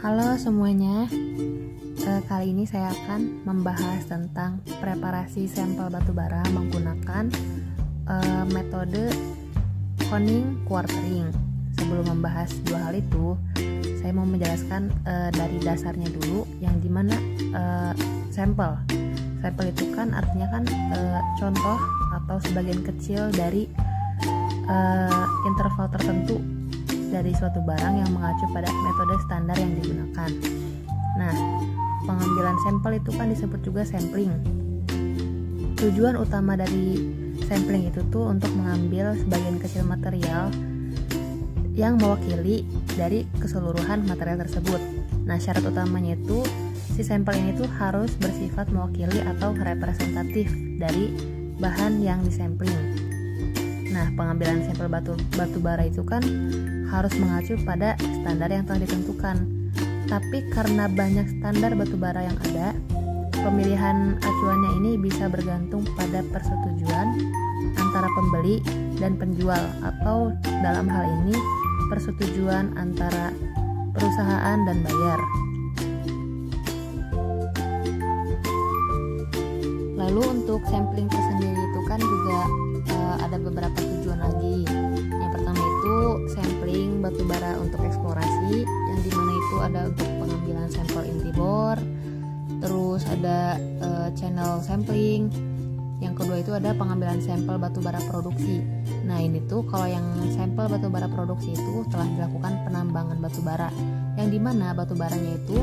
Halo semuanya, kali ini saya akan membahas tentang preparasi sampel batubara menggunakan metode Honing quartering. Sebelum membahas dua hal itu, saya mau menjelaskan dari dasarnya dulu, yang dimana sampel itu kan artinya kan contoh atau sebagian kecil dari interval tertentu dari suatu barang yang mengacu pada metode standar yang digunakan. Nah, pengambilan sampel itu kan disebut juga sampling. Tujuan utama dari sampling itu tuh untuk mengambil sebagian kecil material yang mewakili dari keseluruhan material tersebut. Nah, syarat utamanya itu si sampel ini tuh harus bersifat mewakili atau representatif dari bahan yang disampling. Nah, pengambilan sampel batu bara itu kan harus mengacu pada standar yang telah ditentukan. Tapi karena banyak standar batu bara yang ada, pemilihan acuannya ini bisa bergantung pada persetujuan antara pembeli dan penjual, atau dalam hal ini persetujuan antara perusahaan dan bayar. Lalu untuk sampling tersendiri itu kan juga ada beberapa tujuan lagi. Yang pertama itu sampling batubara untuk eksplorasi, yang dimana itu ada untuk pengambilan sampel inti bor. Terus ada channel sampling. Yang kedua itu ada pengambilan sampel batubara produksi. Nah, ini tuh kalau yang sampel batubara produksi itu telah dilakukan penambangan batubara, yang dimana batubaranya itu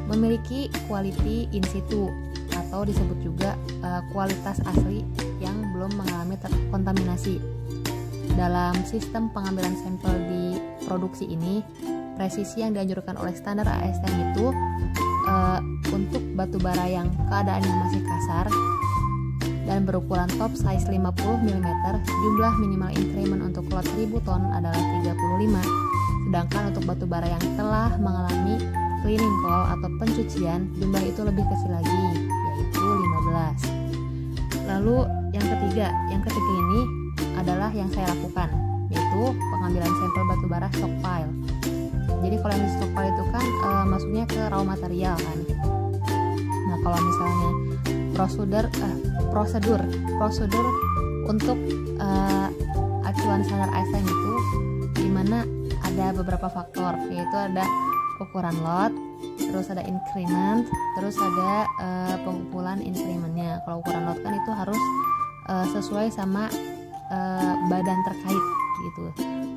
memiliki quality in situ, atau disebut juga kualitas asli yang belum mengalami kontaminasi. Dalam sistem pengambilan sampel di produksi ini, presisi yang dianjurkan oleh standar ASTM itu untuk batubara yang keadaannya masih kasar dan berukuran top size 50 mm, jumlah minimal increment untuk lot 1000 ton adalah 35. Sedangkan untuk batubara yang telah mengalami cleaning call atau pencucian, jumlah itu lebih kecil lagi, yaitu 15. Lalu yang ketiga ini adalah yang saya lakukan, yaitu pengambilan sampel batubara stockpile. Jadi kalau yang di stockpile itu kan masuknya ke raw material kan. Nah, kalau misalnya prosedur untuk acuan standar ASTM itu dimana ada beberapa faktor, yaitu ada ukuran lot, terus ada increment, terus ada pengumpulan incrementnya. Kalau ukuran lot kan itu harus sesuai sama badan terkait gitu.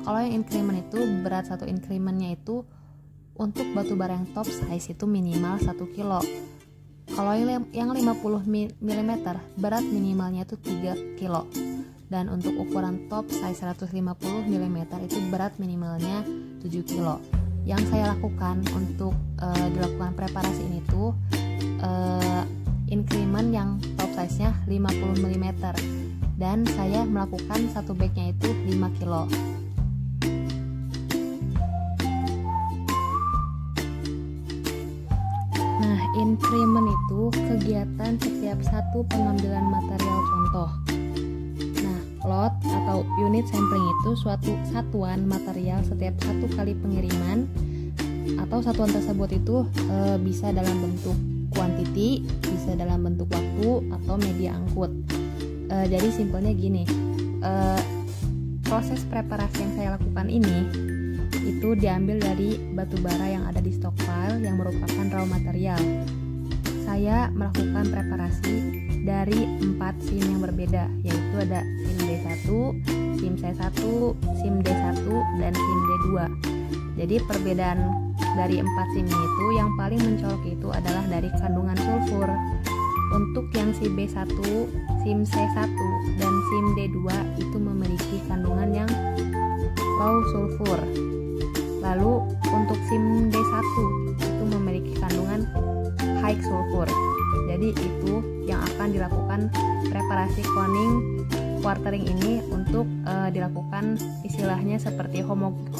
Kalau yang increment itu berat satu incrementnya itu untuk batubara yang top size itu minimal 1 kilo. Kalau yang 50 mm berat minimalnya itu 3 kilo. Dan untuk ukuran top size 150 mm itu berat minimalnya 7 kilo. Yang saya lakukan untuk dilakukan preparasi ini tuh increment yang top size nya 50 mm, dan saya melakukan satu bagnya itu 5 kilo. Nah, increment itu kegiatan setiap satu pengambilan material contoh. Nah, lot atau unit sampling itu suatu satuan material setiap satu kali pengiriman, atau satuan tersebut itu bisa dalam bentuk quantity, bisa dalam bentuk waktu, atau media angkut. Jadi simpelnya gini, proses preparasi yang saya lakukan ini itu diambil dari batubara yang ada di stockpile yang merupakan raw material. Saya melakukan preparasi dari 4 SIM yang berbeda, yaitu ada SIM D1, SIM C1, SIM D1, dan SIM D2. Jadi perbedaan dari 4 SIM itu yang paling mencolok itu adalah dari kandungan sulfur. Untuk yang SIM B1, SIM C1, dan SIM D2 itu memiliki kandungan yang low sulfur. Lalu untuk SIM D1 itu memiliki kandungan high sulfur. Jadi itu yang akan dilakukan preparasi Honing quartering ini untuk dilakukan istilahnya seperti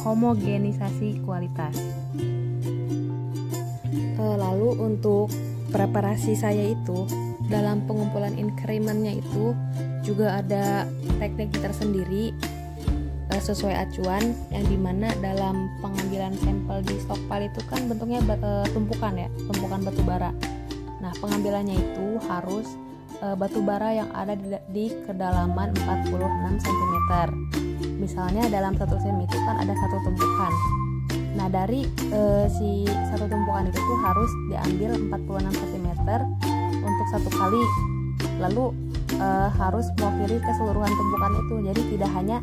homogenisasi kualitas. Lalu untuk preparasi saya itu dalam pengumpulan incrementnya itu juga ada teknik tersendiri. sesuai acuan, yang dimana dalam pengambilan sampel di stockpile itu kan bentuknya tumpukan ya, tumpukan batu bara. Nah, pengambilannya itu harus batu bara yang ada di kedalaman 46 cm. Misalnya dalam satu sim itu kan ada satu tumpukan. Nah, dari si satu tumpukan itu tuh harus diambil 46 cm untuk satu kali. Lalu harus mewakili keseluruhan tumpukan itu. Jadi tidak hanya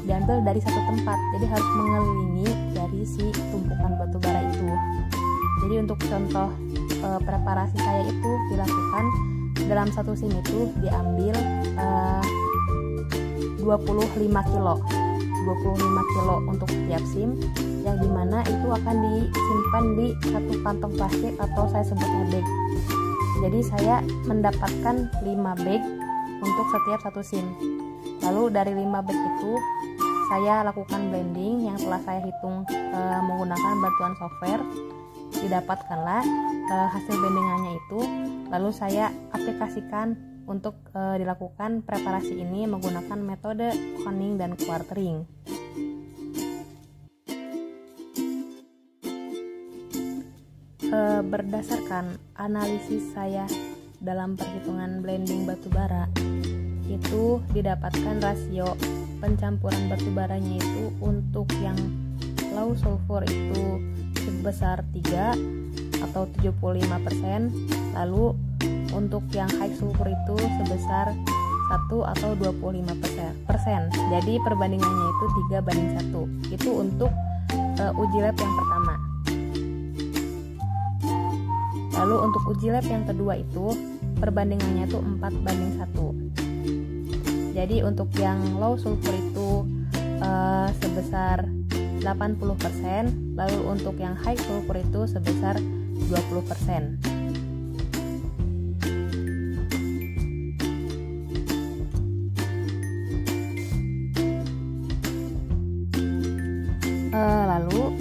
diambil dari satu tempat, jadi harus mengelilingi dari si tumpukan batu bara itu. Jadi untuk contoh preparasi saya itu dilakukan dalam satu sim itu diambil 25 kilo untuk tiap sim, yang dimana itu akan disimpan di satu kantong plastik atau saya sebutnya bag. Jadi saya mendapatkan 5 bag untuk setiap satu sim. Lalu dari 5 bag itu saya lakukan blending yang telah saya hitung menggunakan bantuan software. Didapatkanlah hasil blendingannya itu, lalu saya aplikasikan untuk dilakukan preparasi ini menggunakan metode conning dan quartering. Berdasarkan analisis saya dalam perhitungan blending batu bara, itu didapatkan rasio pencampuran batu baranya itu untuk yang low sulfur itu sebesar 3 atau 75%, lalu untuk yang high sulfur itu sebesar 1 atau 25%. Jadi perbandingannya itu 3:1. Itu untuk uji lab yang pertama. Lalu untuk uji lab yang kedua itu perbandingannya itu 4:1. Jadi untuk yang low sulfur itu sebesar 80%, lalu untuk yang high sulfur itu sebesar 20%. Lalu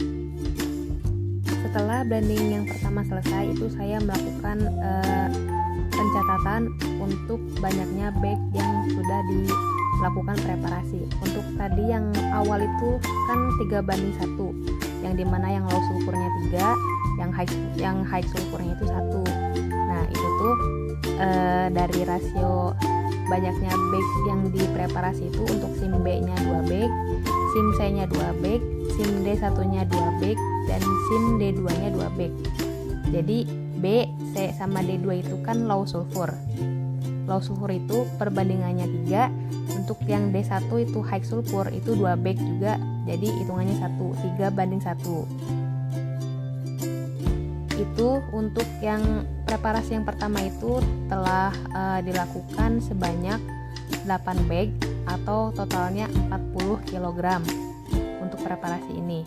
setelah blending yang pertama selesai itu saya melakukan pencatatan untuk banyaknya bag yang sudah dilakukan preparasi. Untuk tadi yang awal itu kan 3:1, yang dimana yang low sulfurnya 3, yang high sulfurnya itu 1. Nah itu tuh dari rasio banyaknya bag yang dipreparasi itu untuk sim B nya 2 bag, sim C nya 2 bag, sim D1 nya 2 bag, dan sim D2 nya 2 bag. Jadi B, C, sama D2 itu kan low sulfur. Low sulfur itu perbandingannya 3. Untuk yang D1 itu high sulfur itu 2 bag juga. Jadi hitungannya 3:1. Itu untuk yang preparasi yang pertama itu telah dilakukan sebanyak 8 bag atau totalnya 40 kg untuk preparasi ini.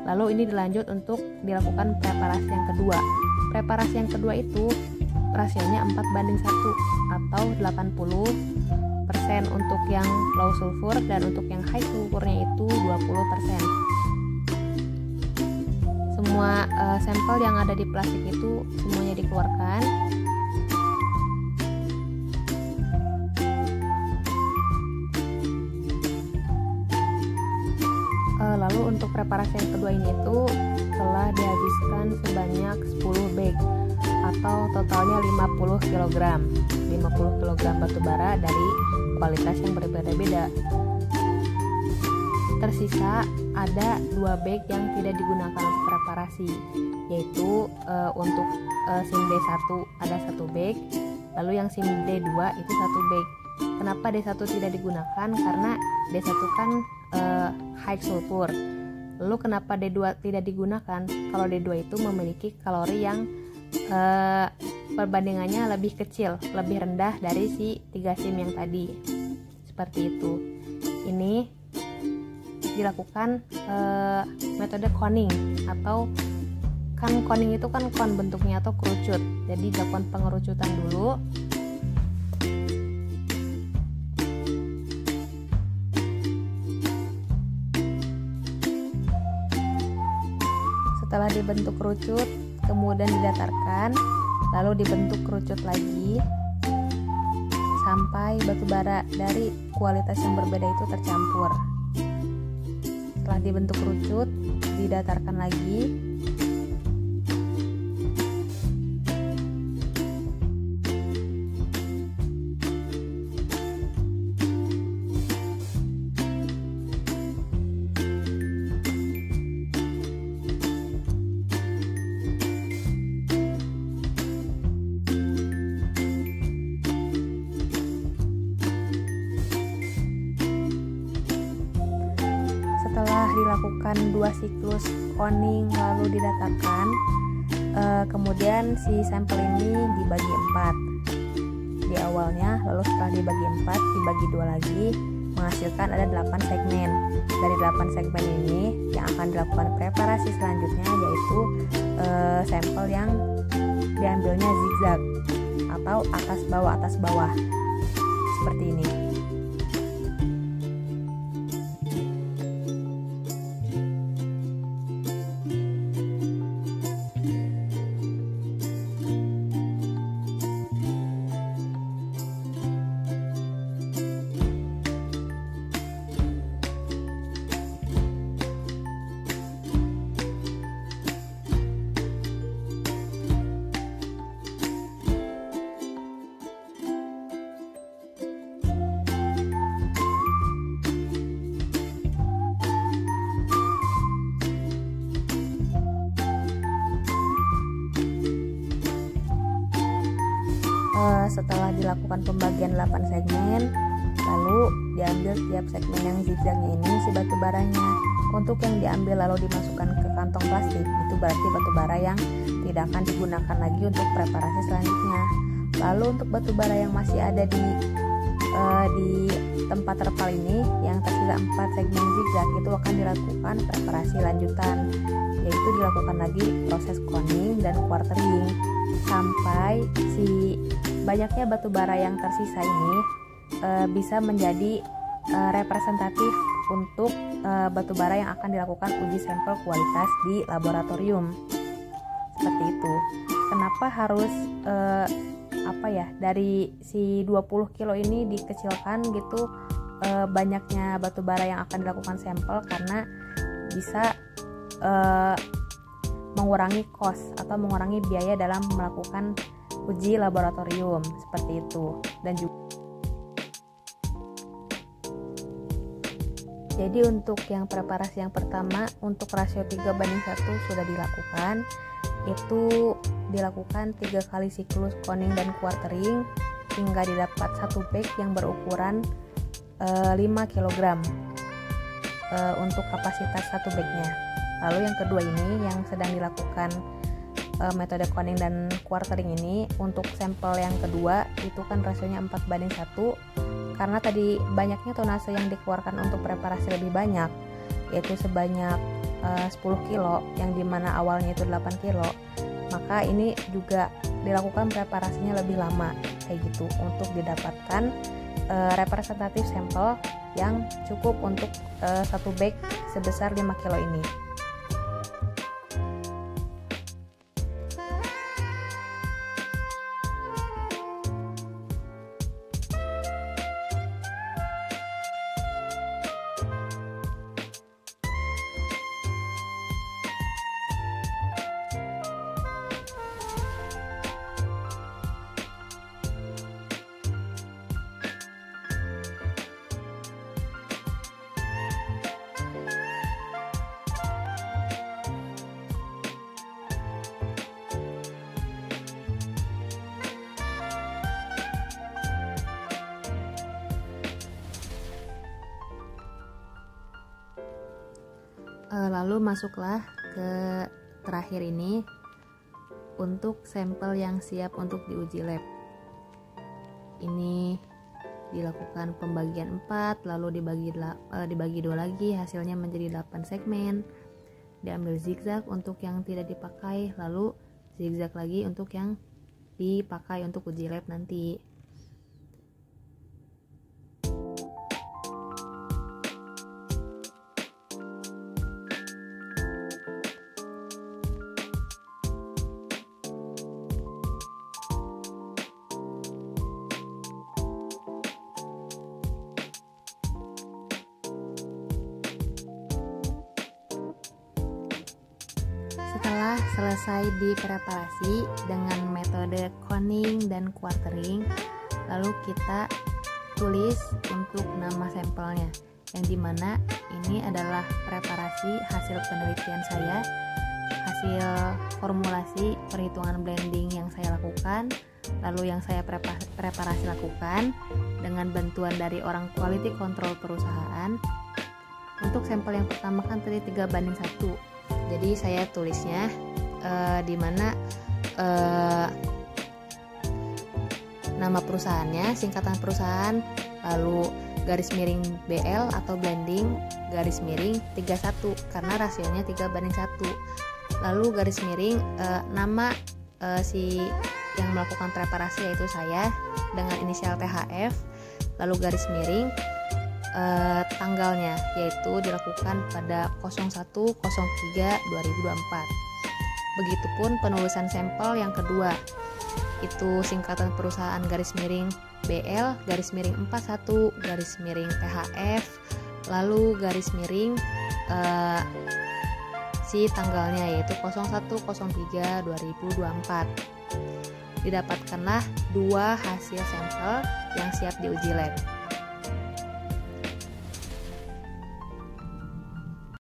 Lalu ini dilanjut untuk dilakukan preparasi yang kedua. Preparasi yang kedua itu rasionya 4:1 atau 80% untuk yang low sulfur, dan untuk yang high sulfurnya itu 20%. Semua sampel yang ada di plastik itu semuanya dikeluarkan. Lalu untuk preparasi yang kedua ini itu telah dihabiskan sebanyak 10 bag atau totalnya 50 kg batu bara dari kualitas yang berbeda-beda. Tersisa ada 2 bag yang tidak digunakan untuk preparasi, yaitu untuk SIM D1 ada 1 bag, lalu yang SIM D2 itu 1 bag. Kenapa D1 tidak digunakan? Karena D1 kan high sulfur. Lalu kenapa D2 tidak digunakan? Kalau D2 itu memiliki kalori yang perbandingannya lebih kecil, lebih rendah dari si 3 SIM yang tadi. Seperti itu. Ini dilakukan metode conning, atau kan conning itu kan con bentuknya atau kerucut. Jadi dilakukan pengerucutan dulu. Setelah dibentuk kerucut, kemudian didatarkan, lalu dibentuk kerucut lagi sampai batu bara dari kualitas yang berbeda itu tercampur. setelah dibentuk kerucut, didatarkan lagi. Setelah dilakukan 2 siklus coning lalu didatarkan, kemudian si sampel ini dibagi 4 di awalnya, lalu setelah dibagi 4 dibagi 2 lagi, menghasilkan ada 8 segmen. Dari 8 segmen ini yang akan dilakukan preparasi selanjutnya yaitu sampel yang diambilnya zigzag atau atas bawah seperti ini. Setelah dilakukan pembagian 8 segmen, lalu diambil tiap segmen yang zigzagnya ini si batu baranya. Untuk yang diambil lalu dimasukkan ke kantong plastik, itu berarti batu bara yang tidak akan digunakan lagi untuk preparasi selanjutnya. Lalu untuk batu bara yang masih ada di tempat terpal ini yang tersisa 4 segmen zigzag, itu akan dilakukan preparasi lanjutan, yaitu dilakukan lagi proses coning dan quartering sampai si banyaknya batu bara yang tersisa ini bisa menjadi representatif untuk batu bara yang akan dilakukan uji sampel kualitas di laboratorium. Seperti itu. Kenapa harus dari si 20 kilo ini dikecilkan gitu banyaknya batu bara yang akan dilakukan sampel, karena bisa mengurangi cost atau mengurangi biaya dalam melakukan uji laboratorium seperti itu. Dan juga jadi untuk yang preparasi yang pertama untuk rasio 3:1 sudah dilakukan, itu dilakukan 3 kali siklus coning dan quartering hingga didapat satu bag yang berukuran 5 kg untuk kapasitas satu bagnya. Lalu yang kedua ini yang sedang dilakukan metode coning dan quartering ini, untuk sampel yang kedua itu kan rasionya 4:1 karena tadi banyaknya tonase yang dikeluarkan untuk preparasi lebih banyak, yaitu sebanyak 10 kilo yang dimana awalnya itu 8 kilo, maka ini juga dilakukan preparasinya lebih lama kayak gitu untuk didapatkan representatif sampel yang cukup untuk satu bag sebesar 5 kilo ini. Lalu masuklah ke terakhir ini untuk sampel yang siap untuk diuji lab. Ini dilakukan pembagian 4, lalu dibagi 2 lagi, hasilnya menjadi 8 segmen. Diambil zigzag untuk yang tidak dipakai, lalu zigzag lagi untuk yang dipakai untuk uji lab nanti. Setelah selesai dipreparasi dengan metode coning dan quartering, lalu kita tulis untuk nama sampelnya, yang dimana ini adalah preparasi hasil penelitian saya, hasil formulasi perhitungan blending yang saya lakukan, lalu yang saya preparasi lakukan dengan bantuan dari orang quality control perusahaan. Untuk sampel yang pertama kan tadi 3:1, jadi saya tulisnya dimana nama perusahaannya, singkatan perusahaan, lalu garis miring BL atau blending garis miring 31 karena rasionya 3:1, lalu garis miring nama si yang melakukan preparasi yaitu saya dengan inisial THF, lalu garis miring tanggalnya yaitu dilakukan pada 01/03/2024. Begitupun penulisan sampel yang kedua, itu singkatan perusahaan garis miring BL garis miring 41 garis miring THF, lalu garis miring si tanggalnya yaitu 01/03/2024. Didapatkanlah 2 hasil sampel yang siap diuji lab.